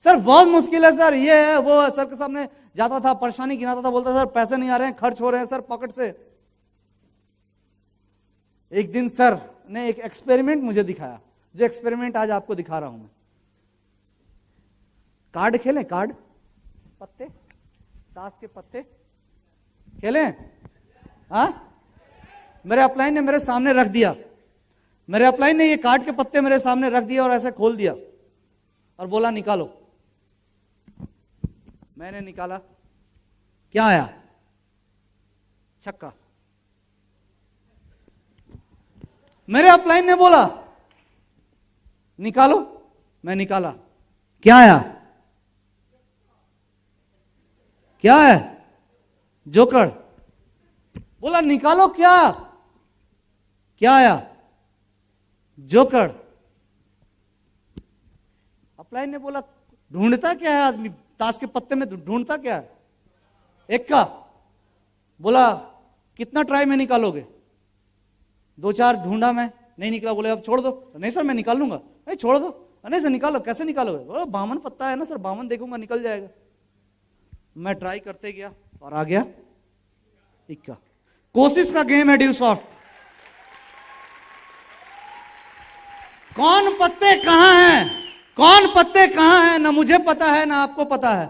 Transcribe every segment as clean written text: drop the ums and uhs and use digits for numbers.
Sir बहुत मुश्किल है सर, ये है वो है। सर के सामने जाता था, परेशानी गिनाता था, बोलता सर पैसे नहीं आ रहे हैं, खर्च हो रहे हैं सर पॉकेट से। एक दिन सर ने एक एक्सपेरिमेंट मुझे दिखाया, जो एक्सपेरिमेंट आज आपको दिखा रहा हूं मैं। कार्ड खेलें, कार्ड पत्ते, ताश के पत्ते खेलें? हाँ, मेरे अपलाइन ने मेरे सामने रख दिया, मेरे अपलाइन ने ये कार्ड के पत्ते मेरे सामने रख दिया और ऐसे खोल दिया और बोला निकालो। मैंने निकाला, क्या आया? छक्का। मेरे अपलाइन ने बोला निकालो, मैं निकाला, क्या आया? क्या है? जोकर। बोला निकालो, क्या क्या आया? जोकर। अपलाइन ने बोला ढूंढता क्या है आदमी ताश के पत्ते में, ढूंढता क्या है? एक्का। बोला कितना ट्राई में निकालोगे? 2-4 ढूंढा मैं, नहीं निकला। बोले अब छोड़ दो। नहीं सर मैं निकाल लूंगा। नहीं छोड़ दो। नहीं सर निकालो। कैसे निकालोगे? बोला 52 पत्ता है ना सर, 52 देखूंगा निकल जाएगा। मैं ट्राई करते गया और आ गया इक्का। कोशिश का गेम है ड्यू सॉफ्ट। कौन पत्ते कहां हैं, कौन पत्ते कहां हैं, ना मुझे पता है ना आपको पता है,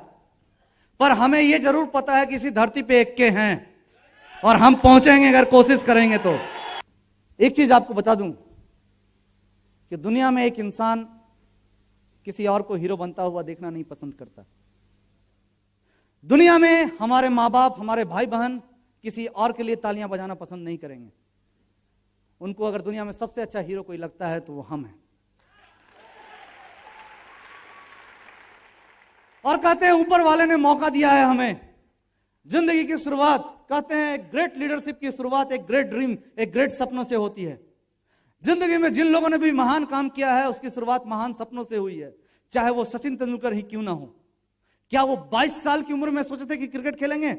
पर हमें यह जरूर पता है कि इसी धरती पे एक्के हैं और हम पहुंचेंगे अगर कोशिश करेंगे तो। एक चीज आपको बता दूं कि दुनिया में एक इंसान किसी और को हीरो बनता हुआ देखना नहीं पसंद करता। दुनिया में हमारे मां बाप, हमारे भाई बहन किसी और के लिए तालियां बजाना पसंद नहीं करेंगे। उनको अगर दुनिया में सबसे अच्छा हीरो कोई लगता है तो वो हम हैं। और कहते हैं ऊपर वाले ने मौका दिया है हमें। जिंदगी की शुरुआत, कहते हैं ग्रेट लीडरशिप की शुरुआत एक ग्रेट ड्रीम, एक ग्रेट सपनों से होती है। जिंदगी में जिन लोगों ने भी महान काम किया है उसकी शुरुआत महान सपनों से हुई है, चाहे वो सचिन तेंदुलकर ही क्यों ना हो। क्या वो 22 साल की उम्र में सोचे थे कि क्रिकेट खेलेंगे?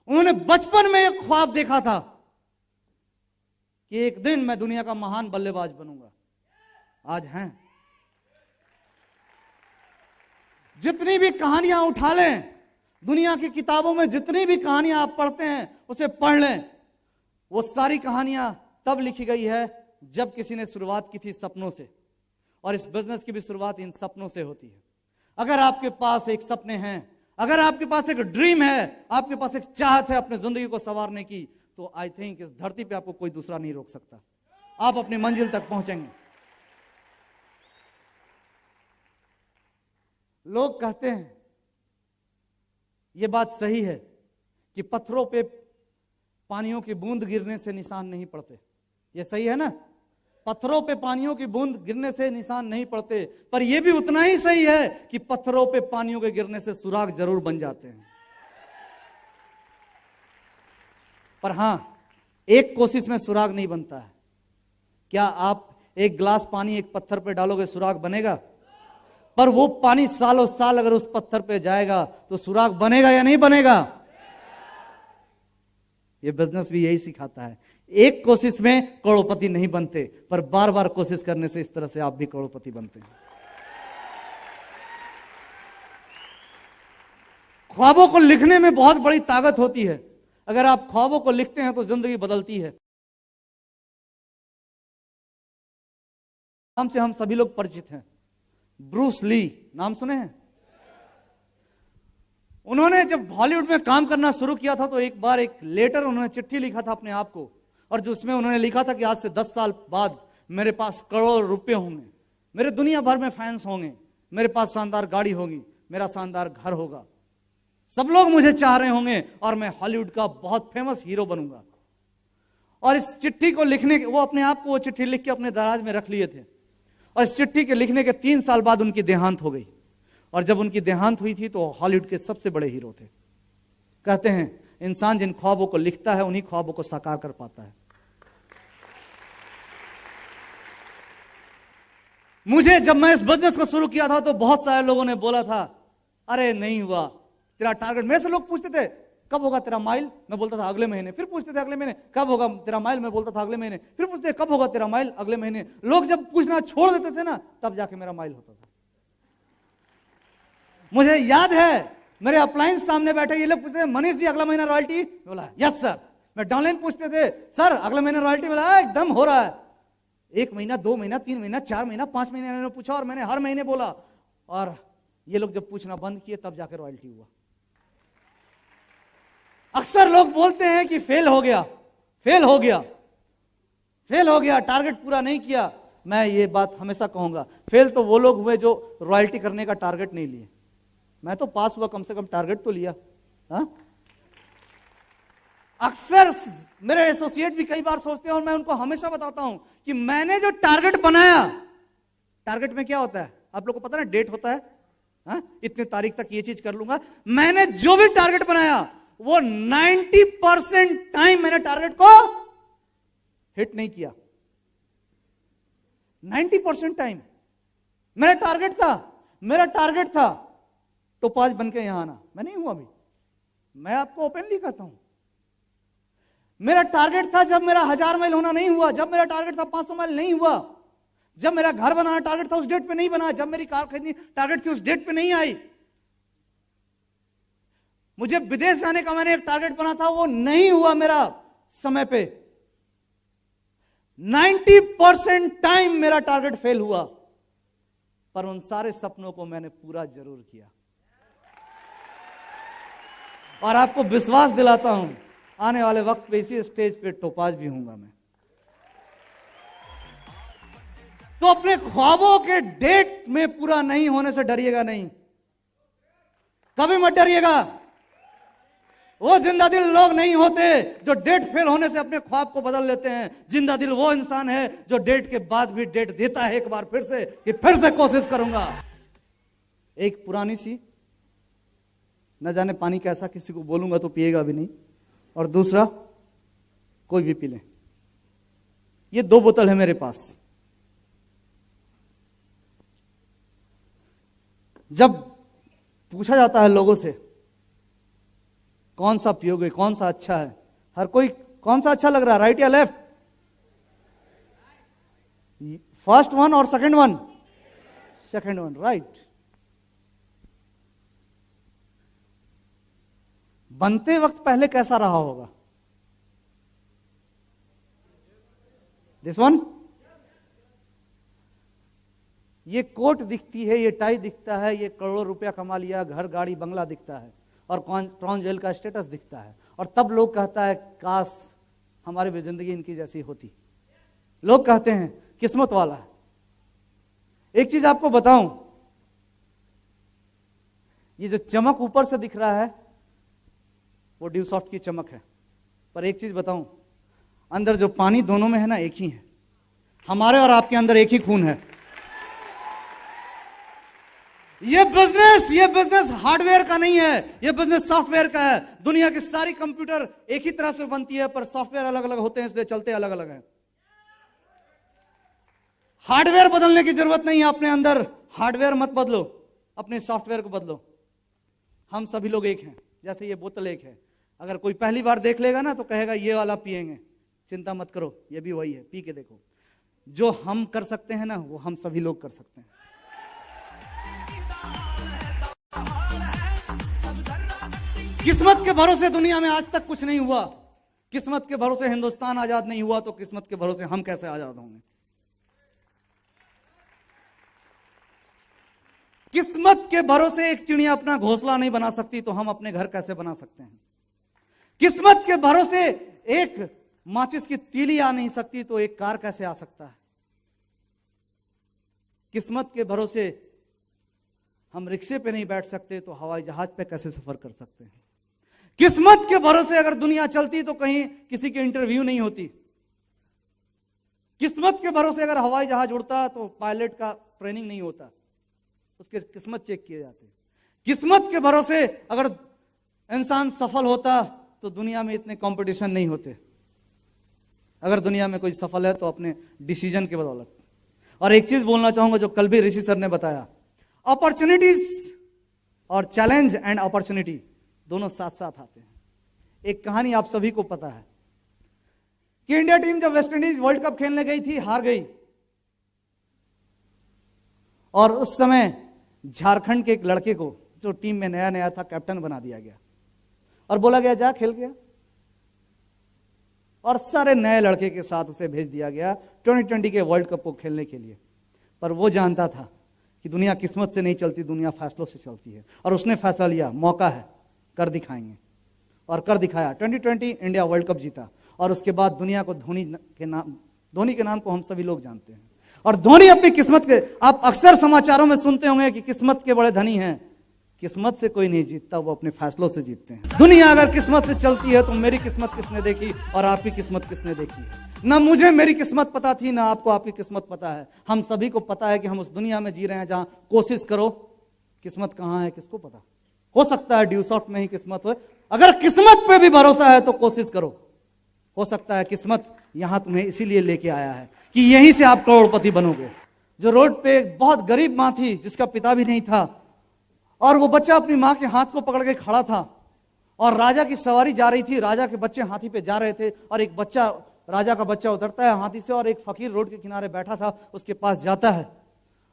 उन्होंने बचपन में एक ख्वाब देखा था कि एक दिन मैं दुनिया का महान बल्लेबाज बनूंगा। आज हैं। जितनी भी कहानियां उठा लें, दुनिया की किताबों में जितनी भी कहानियां आप पढ़ते हैं उसे पढ़ लें, वो सारी कहानियां तब लिखी गई है जब किसी ने शुरुआत की थी सपनों से। और इस बिजनेस की भी शुरुआत इन सपनों से होती है। अगर आपके पास एक सपने हैं, अगर आपके पास एक ड्रीम है, आपके पास एक चाहत है अपने जिंदगी को संवारने की, तो आई थिंक इस धरती पे आपको कोई दूसरा नहीं रोक सकता। आप अपनी मंजिल तक पहुंचेंगे। लोग कहते हैं, यह बात सही है कि पत्थरों पे पानियों की बूंद गिरने से निशान नहीं पड़ते। यह सही है ना? पत्थरों पे पानियों की बूंद गिरने से निशान नहीं पड़ते, पर यह भी उतना ही सही है कि पत्थरों पे पानियों के गिरने से सुराग जरूर बन जाते हैं। पर हां, एक कोशिश में सुराग नहीं बनता है। क्या आप एक गिलास पानी एक पत्थर पे डालोगे सुराग बनेगा? पर वो पानी सालों साल अगर उस पत्थर पे जाएगा तो सुराग बनेगा या नहीं बनेगा? ये बिजनेस भी यही सिखाता है। एक कोशिश में करोड़पति नहीं बनते, पर बार बार कोशिश करने से इस तरह से आप भी करोड़पति बनते हैं। ख्वाबों को लिखने में बहुत बड़ी ताकत होती है। अगर आप ख्वाबों को लिखते हैं तो जिंदगी बदलती है। नाम से हम सभी लोग परिचित हैं, ब्रूस ली, नाम सुने हैं? उन्होंने जब हॉलीवुड में काम करना शुरू किया था तो एक बार एक लेटर, उन्होंने चिट्ठी लिखा था अपने आप को, और जो उसमें उन्होंने लिखा था कि आज से 10 साल बाद मेरे पास करोड़ रुपए होंगे, मेरे दुनिया भर में फैंस होंगे, मेरे पास शानदार गाड़ी होगी, मेरा शानदार घर होगा, सब लोग मुझे चाह रहे होंगे और मैं हॉलीवुड का बहुत फेमस हीरो बनूंगा। और इस चिट्ठी को लिखने के, वो अपने आप को वो चिट्ठी लिख के अपने दराज में रख लिए थे। और इस चिट्ठी के लिखने के 3 साल बाद उनकी देहांत हो गई। और जब उनकी देहांत हुई थी तो हॉलीवुड के सबसे बड़े हीरो थे। कहते हैं इंसान जिन ख्वाबों को लिखता है उन्हीं ख्वाबों को साकार कर पाता है। मुझे जब मैं इस बिजनेस को शुरू किया था तो बहुत सारे लोगों ने बोला था, अरे नहीं हुआ तेरा टारगेट। मेरे से लोग पूछते थे कब होगा तेरा माइल, मैं बोलता था अगले महीने। फिर पूछते थे अगले महीने कब होगा तेरा माइल, मैं बोलता था अगले महीने। फिर पूछते कब होगा तेरा माइल, अगले महीने। लोग जब पूछना छोड़ देते थे ना, तब जाके मेरा माइल होता था। मुझे याद है मेरे अप्लायंस सामने बैठे, ये लोग पूछते थे मनीष जी अगला महीना रॉयल्टी, बोला यस सर। मैं डाउनलाइन पूछते थे सर अगला महीना रॉयल्टी, बोला एकदम हो रहा है। 1 महीना 2 महीना 3 महीना 4 महीना 5 महीने इन्होंने पूछा और मैंने हर महीने बोला, और ये लोग जब पूछना बंद किए तब जाकर रॉयल्टी हुआ। अक्सर लोग बोलते हैं कि फेल हो गया, फेल हो गया, फेल हो गया, टारगेट पूरा नहीं किया। मैं ये बात हमेशा कहूंगा, फेल तो वो लोग हुए जो रॉयल्टी करने का टारगेट नहीं लिए। मैं तो पास हुआ, कम से कम टारगेट तो लिया। हा? अक्सर मेरे एसोसिएट भी कई बार सोचते हैं और मैं उनको हमेशा बताता हूं कि मैंने जो टारगेट बनाया, टारगेट में क्या होता है आप लोग को पता ना, डेट होता है, हा? इतने तारीख तक ये चीज कर लूंगा। मैंने जो भी टारगेट बनाया वो 90% टाइम मैंने टारगेट को हिट नहीं किया। 90% टाइम मेरा टारगेट था टोपाज बन के यहां आना। मैं नहीं हूं अभी, मैं आपको ओपनली कहता हूं। मेरा टारगेट था जब मेरा 1000 माइल होना नहीं हुआ, जब मेरा टारगेट था 500 माइल नहीं हुआ, जब मेरा घर बनाना टारगेट था उस डेट पे नहीं बना, जब मेरी कार खरीदनी टारगेट थी उस डेट पे नहीं आई, मुझे विदेश जाने का मैंने एक टारगेट बना था वो नहीं हुआ मेरा समय पे। 90% टाइम मेरा टारगेट फेल हुआ, पर उन सारे सपनों को मैंने पूरा जरूर किया। और आपको विश्वास दिलाता हूं आने वाले वक्त पे इसी स्टेज पे टोपाज भी हूंगा मैं। तो अपने ख्वाबों के डेट में पूरा नहीं होने से डरिएगा नहीं, कभी मत डरिएगा। वो जिंदा दिल लोग नहीं होते जो डेट फेल होने से अपने ख्वाब को बदल लेते हैं। जिंदा दिल वो इंसान है जो डेट के बाद भी डेट देता है एक बार फिर से कि फिर से कोशिश करूंगा। एक पुरानी सी, न जाने पानी कैसा, किसी को बोलूंगा तो पिएगा भी नहीं, और दूसरा कोई भी पी ले। ये 2 बोतल है मेरे पास। जब पूछा जाता है लोगों से कौन सा पियोगे, कौन सा अच्छा है, हर कोई कौन सा अच्छा लग रहा है, राइट या लेफ्ट? फर्स्ट वन और second one? Second one, right. बनते वक्त पहले कैसा रहा होगा? This one. ये कोट दिखती है, ये टाई दिखता है, ये करोड़ों रुपया कमा लिया, घर गाड़ी बंगला दिखता है, और क्राउन ज्वेल का स्टेटस दिखता है, और तब लोग कहता है काश हमारी भी जिंदगी इनकी जैसी होती। लोग कहते हैं किस्मत वाला है। एक चीज आपको बताऊं, ये जो चमक ऊपर से दिख रहा है वो ड्यू सॉफ्ट की चमक है, पर एक चीज बताऊं, अंदर जो पानी दोनों में है ना, एक ही है। हमारे और आपके अंदर एक ही खून है। ये बिजनेस हार्डवेयर का नहीं है, ये बिजनेस सॉफ्टवेयर का है। दुनिया की सारी कंप्यूटर एक ही तरह से बनती है, पर सॉफ्टवेयर अलग अलग होते हैं, इसलिए चलते अलग अलग हैं। हार्डवेयर बदलने की जरूरत नहीं है अपने अंदर। हार्डवेयर मत बदलो, अपने सॉफ्टवेयर को बदलो। हम सभी लोग एक हैं, जैसे ये बोतल एक है। अगर कोई पहली बार देख लेगा ना तो कहेगा ये वाला पिएंगे, चिंता मत करो, ये भी वही है, पी के देखो। जो हम कर सकते हैं ना वो हम सभी लोग कर सकते हैं। किस्मत के भरोसे दुनिया में आज तक कुछ नहीं हुआ। किस्मत के भरोसे हिंदुस्तान आजाद नहीं हुआ, तो किस्मत के भरोसे हम कैसे आजाद होंगे? किस्मत के भरोसे एक चिड़िया अपना घोंसला नहीं बना सकती, तो हम अपने घर कैसे बना सकते हैं? किस्मत के भरोसे एक माचिस की तीली आ नहीं सकती, तो एक कार कैसे आ सकता है? किस्मत के भरोसे हम रिक्शे पे नहीं बैठ सकते, तो हवाई जहाज पे कैसे सफर कर सकते हैं? किस्मत के भरोसे अगर दुनिया चलती तो कहीं किसी की इंटरव्यू नहीं होती। किस्मत के भरोसे अगर हवाई जहाज उड़ता तो पायलट का ट्रेनिंग नहीं होता, उसके किस्मत चेक किए जाते। किस्मत के भरोसे अगर इंसान सफल होता तो दुनिया में इतने कंपटीशन नहीं होते। अगर दुनिया में कोई सफल है तो अपने डिसीजन के बदौलत। और एक चीज बोलना चाहूंगा जो कल भी ऋषि सर ने बताया, अपॉर्चुनिटीज और चैलेंज एंड अपॉर्चुनिटी दोनों साथ साथ आते हैं। एक कहानी आप सभी को पता है कि इंडिया टीम जब वेस्ट इंडीज वर्ल्ड कप खेलने गई थी, हार गई, और उस समय झारखंड के एक लड़के को जो टीम में नया नया था कैप्टन बना दिया गया और बोला गया जा खेल गया, और सारे नए लड़के के साथ उसे भेज दिया गया 2020 के वर्ल्ड कप को खेलने के लिए। पर वो जानता था कि दुनिया किस्मत से नहीं चलती, दुनिया फैसलों से चलती है, और उसने फैसला लिया मौका है, कर दिखाएंगे, और कर दिखाया। 2020 इंडिया वर्ल्ड कप जीता, और उसके बाद दुनिया को धोनी के नाम को हम सभी लोग जानते हैं। और धोनी अपनी किस्मत के, आप अक्सर समाचारों में सुनते होंगे कि किस्मत के बड़े धनी हैं। किस्मत से कोई नहीं जीतता, वो अपने फैसलों से जीतते हैं। दुनिया अगर किस्मत से चलती है तो मेरी किस्मत किसने देखी और आपकी किस्मत किसने देखी है? ना मुझे मेरी किस्मत पता थी, ना आपको आपकी किस्मत पता है। हम सभी को पता है कि हम उस दुनिया में जी रहे हैं जहां कोशिश करो, किस्मत कहां है किसको पता। हो सकता है ड्यू शॉट में ही किस्मत हो, अगर किस्मत पे भी भरोसा है तो कोशिश करो। हो सकता है किस्मत यहां तुम्हें इसीलिए लेके आया है कि यहीं से आप करोड़पति बनोगे। जो रोड पे एक बहुत गरीब मां थी जिसका पिता भी नहीं था, और वो बच्चा अपनी मां के हाथ को पकड़ के खड़ा था, और राजा की सवारी जा रही थी, राजा के बच्चे हाथी पे जा रहे थे, और एक बच्चा, राजा का बच्चा उतरता है हाथी से, और एक फकीर रोड के किनारे बैठा था उसके पास जाता है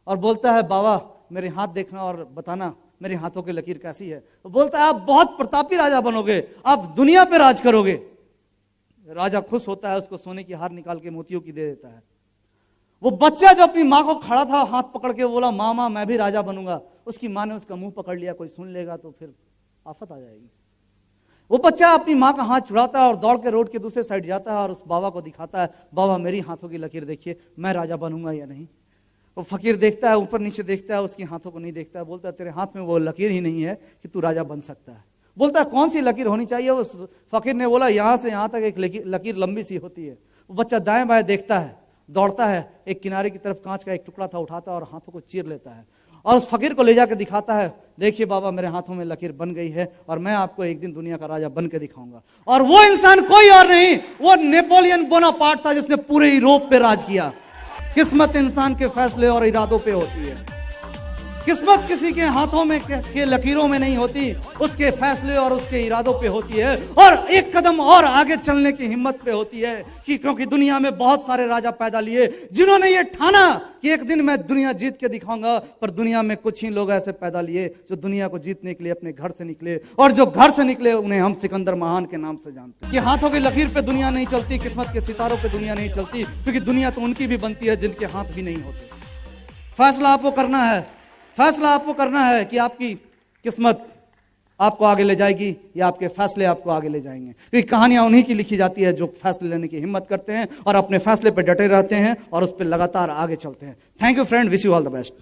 और बोलता है बाबा मेरे हाथ देखना और बताना मेरे हाथों की लकीर कैसी है। वो बोलता है आप बहुत प्रतापी राजा बनोगे, आप दुनिया पे राज करोगे। राजा खुश होता है, उसको सोने की हार निकाल के मोतियों की दे देता है। वो बच्चा जो अपनी माँ को खड़ा था हाथ पकड़ के बोला मामा मैं भी राजा बनूंगा, उसकी माँ ने उसका मुंह पकड़ लिया, कोई सुन लेगा तो फिर आफत आ जाएगी। वो बच्चा अपनी माँ का हाथ छुड़ाता है और दौड़ के रोड के दूसरे साइड जाता है और उस बाबा को दिखाता है, बाबा मेरी हाथों की लकीर देखिए, मैं राजा बनूंगा या नहीं। वो फकीर देखता है, ऊपर नीचे देखता है, उसकी हाथों को नहीं देखता है, बोलता है तेरे हाथ में वो लकीर ही नहीं है कि तू राजा बन सकता है। बोलता है कौन सी लकीर होनी चाहिए? उस फकीर ने बोला यहां से यहां तक एक लकीर लंबी सी होती है। वो बच्चा दाएं बाएं देखता है, दौड़ता है, एक किनारे की तरफ कांच का एक टुकड़ा था उठाता है और हाथों को चीर लेता है और उस फकीर को ले जाकर दिखाता है, देखिए बाबा मेरे हाथों में लकीर बन गई है और मैं आपको एक दिन दुनिया का राजा बन के दिखाऊंगा। और वो इंसान कोई और नहीं, वो नेपोलियन बोनापार्ट था जिसने पूरे यूरोप पे राज किया। किस्मत इंसान के फैसले और इरादों पे होती है। किस्मत किसी के हाथों में के लकीरों में नहीं होती, उसके फैसले और उसके इरादों पे होती है, और एक कदम और आगे चलने की हिम्मत पे होती है कि क्योंकि दुनिया में बहुत सारे राजा पैदा लिए जिन्होंने ये ठाना कि एक दिन मैं दुनिया जीत के दिखाऊंगा, पर दुनिया में कुछ ही लोग ऐसे पैदा लिए जो दुनिया को जीतने के लिए अपने घर से निकले, और जो घर से निकले उन्हें हम सिकंदर महान के नाम से जानते हैं। कि हाथों की लकीर पे दुनिया नहीं चलती, किस्मत के सितारों पे दुनिया नहीं चलती, क्योंकि दुनिया तो उनकी भी बनती है जिनके हाथ भी नहीं होते। फैसला आपको करना है, फैसला आपको करना है कि आपकी किस्मत आपको आगे ले जाएगी या आपके फैसले आपको आगे ले जाएंगे। क्योंकि कहानियां उन्हीं की लिखी जाती है जो फैसले लेने की हिम्मत करते हैं और अपने फैसले पर डटे रहते हैं और उस पर लगातार आगे चलते हैं। Thank you friend, wish you all the best.